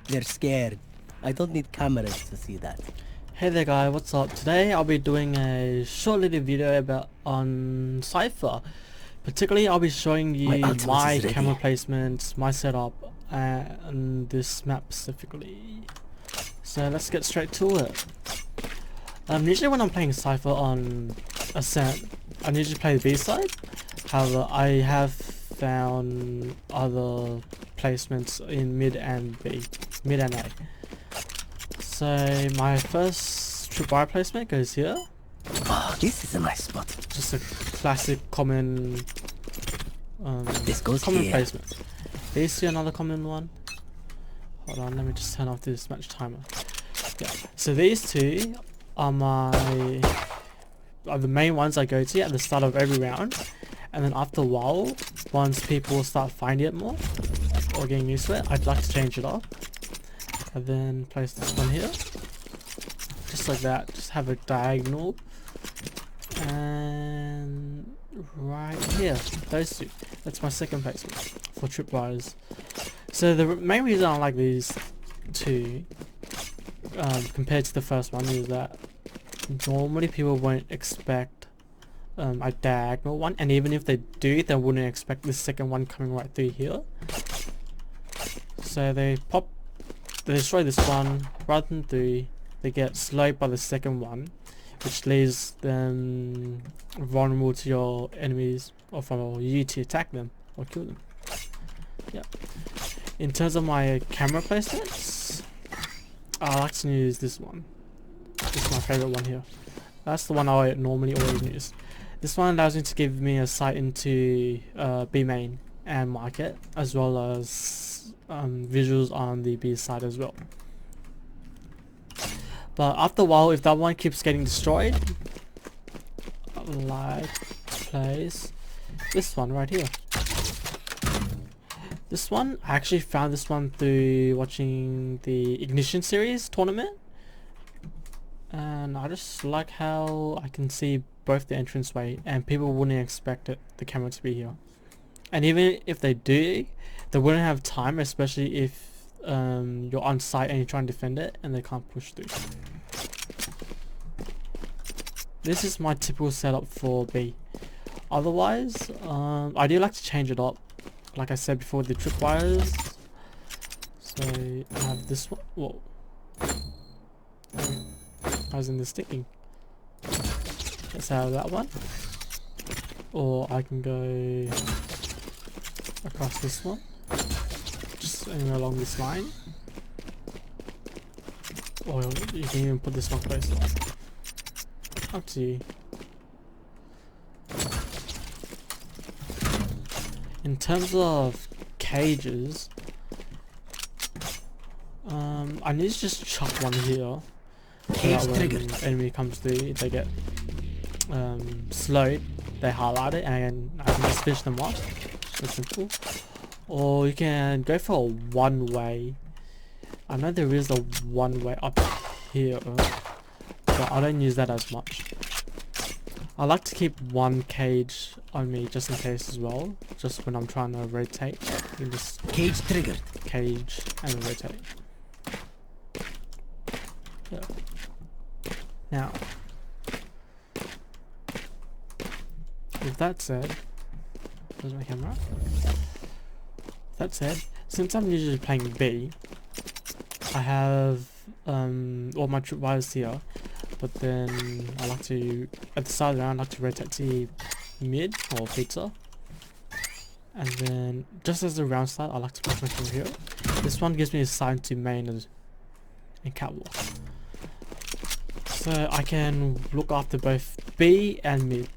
They're scared. I don't need cameras to see that. Hey there guys, what's up? Today I'll be doing a short little video about on Cypher. Particularly I'll be showing My you ultimate my is ready. camera placements, my setup, and this map specifically. So let's get straight to it. Usually when I'm playing Cypher on Ascent, I usually play the B side. However, I have found other placements in mid and B, mid and A. So my first tripwire placement goes here. Oh, this is a nice spot. Just a classic common This goes common here. placement. Do you see another common one? Hold on, let me just turn off this match timer. Yeah. So these two are the main ones I go to at the start of every round, and then after a while, once people start finding it more or getting used to it, I'd like to change it up. And then place this one here, just like that. Just have a diagonal, and right here, those two. That's my second placement for tripwires. So the main reason I like these two compared to the first one is that normally people won't expect a diagonal one, and even if they do, they wouldn't expect the second one coming right through here. So they destroy this one, rather than three, they get slowed by the second one, which leaves them vulnerable to your enemies or for you to attack them or kill them. Yeah. In terms of my camera placements, I like to use this one. This is my favorite one here. That's the one I normally always use. This one allows me to give me a sight into B main and market, as well as visuals on the B side as well. But after a while, if that one keeps getting destroyed, I like to place this one right here. This one, I actually found this one through watching the Ignition series tournament, and I just like how I can see both the entranceway, and people wouldn't expect the camera to be here. And even if they do, they wouldn't have time, especially if you're on site and you're trying to defend it and they can't push through. This is my typical setup for B. Otherwise, I do like to change it up. Like I said before, the tripwires. So I have this one. Whoa. I was in the sticking. Let's have that one. Or I can go across this one, just anywhere along this line, or you can even put this one closer. Up to you. In terms of cages, I need to just chuck one here. Cage So that when triggered. enemy comes through, they get slowed. They highlight it, and I can just finish them off. So simple. Or you can go for a one-way. I know there is a one-way up here, but I don't use that as much. I like to keep one cage on me just in case as well, just when I'm trying to rotate. You can just Cage triggered. cage and rotate. Yeah. Now, with that said, where's my camera? That said, since I'm usually playing B, I have all my tripwires here, but then I like to, at the start of the round, I like to rotate to mid or pizza, and then just as the round starts, I like to place my camera here. This one gives me a sign to main and catwalk, so I can look after both B and mid.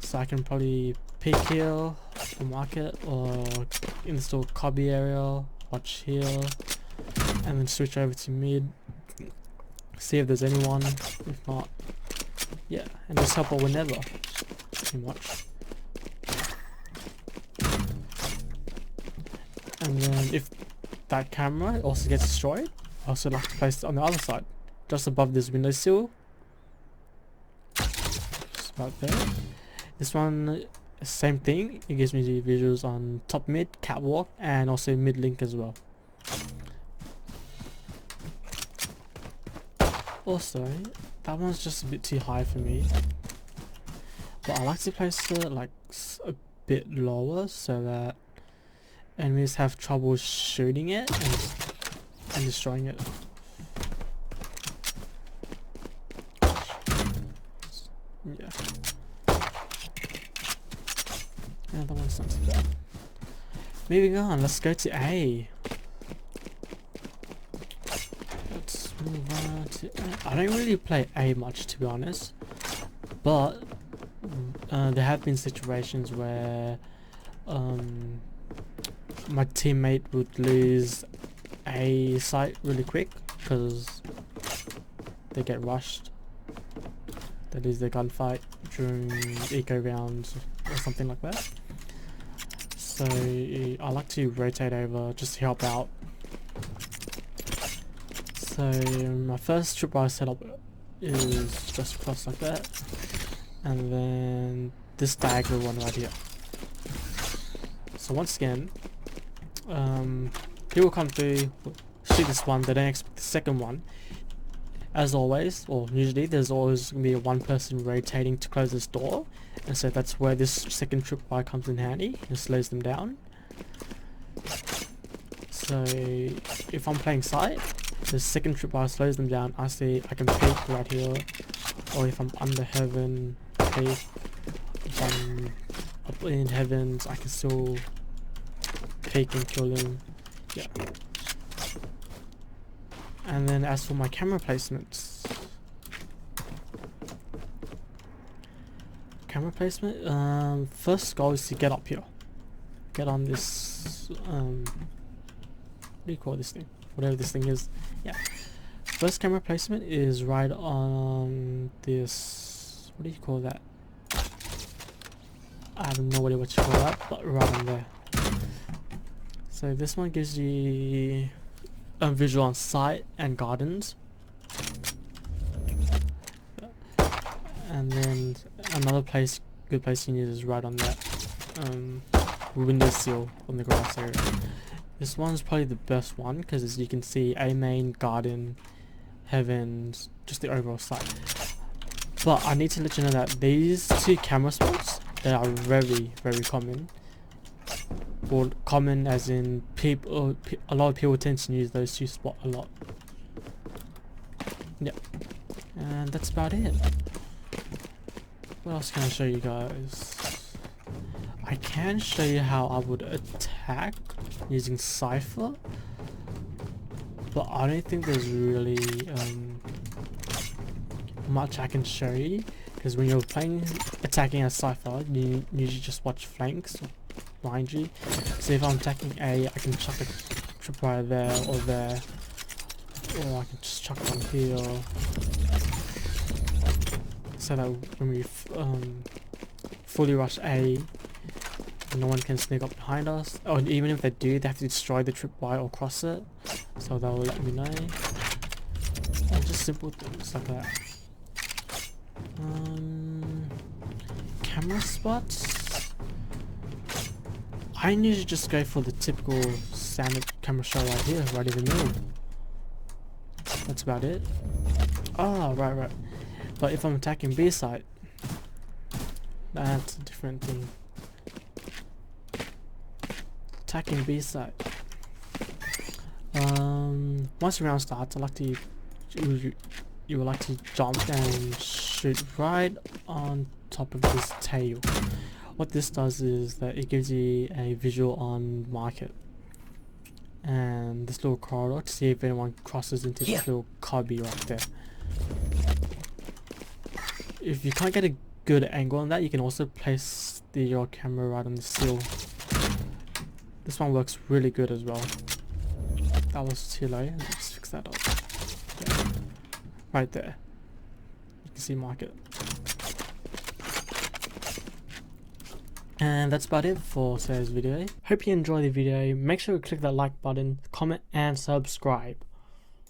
So I can probably peek here for market, or install cubby area, watch here, and then switch over to mid, see if there's anyone. If not, yeah, and just help out whenever, pretty much. And then if that camera also gets destroyed, I also like to place it on the other side, just above this windowsill, just about there. This one, same thing, it gives me the visuals on top mid, catwalk, and also mid link as well. Also, that one's just a bit too high for me. But I like to place it like a bit lower so that enemies have trouble shooting it and destroying it. Yeah. Yeah, that one's not too bad. Moving on, let's go to A. Let's move on to A. I don't really play A much, to be honest, but there have been situations where my teammate would lose a site really quick because they get rushed. They lose their gunfight during eco rounds or something like that. So I like to rotate over just to help out. So my first tripwire setup is just across like that, and then this diagonal one right here. So once again, people come through, shoot this one, they don't expect the second one. As always, or usually, there's always going to be one person rotating to close this door, and so that's where this second tripwire comes in handy and slows them down. So if I'm playing site, the second tripwire slows them down. I can peek right here, or if I'm under heaven, peek. If I'm up in heavens, I can still peek and kill them. Yeah. And then as for my camera placements, first goal is to get up here, get on this what do you call this thing, whatever this thing is. Yeah, first camera placement is right on this, what do you call that, I have no idea what you call that, but right on there. So this one gives you a visual on site and gardens, and then another good place you need is right on that windowsill on the grass area. This one's probably the best one because as you can see, a main, garden, heavens, just the overall site. But I need to let you know that these two camera spots, they are very, very common. Or common as in people, a lot of people tend to use those two spots a lot. Yeah, and that's about it. What else can I show you guys? I can show you how I would attack using Cypher, but I don't think there's really much I can show you, because when you're attacking a Cypher, you usually just watch flanks behind you. So if I'm attacking A, I can chuck a tripwire there or there, or I can just chuck one here, so that when we fully rush A, no one can sneak up behind us. Or even if they do, they have to destroy the tripwire or cross it, so that will let me know. And just simple things like that. Camera spots, I usually just go for the typical standard camera shot right here, right in the middle. That's about it. Oh, right. But if I'm attacking B site, that's a different thing. Attacking B site. Once the round starts, you would like to jump and shoot right on top of this tail. What this does is that it gives you a visual on market and this little corridor to see if anyone crosses into this little cubby right there. If you can't get a good angle on that, you can also place your camera right on the sill. This one works really good as well. That was too low. Let's fix that up. Yeah. Right there. You can see market. And that's about it for today's video. Hope you enjoyed the video. Make sure to click that like button, comment and subscribe.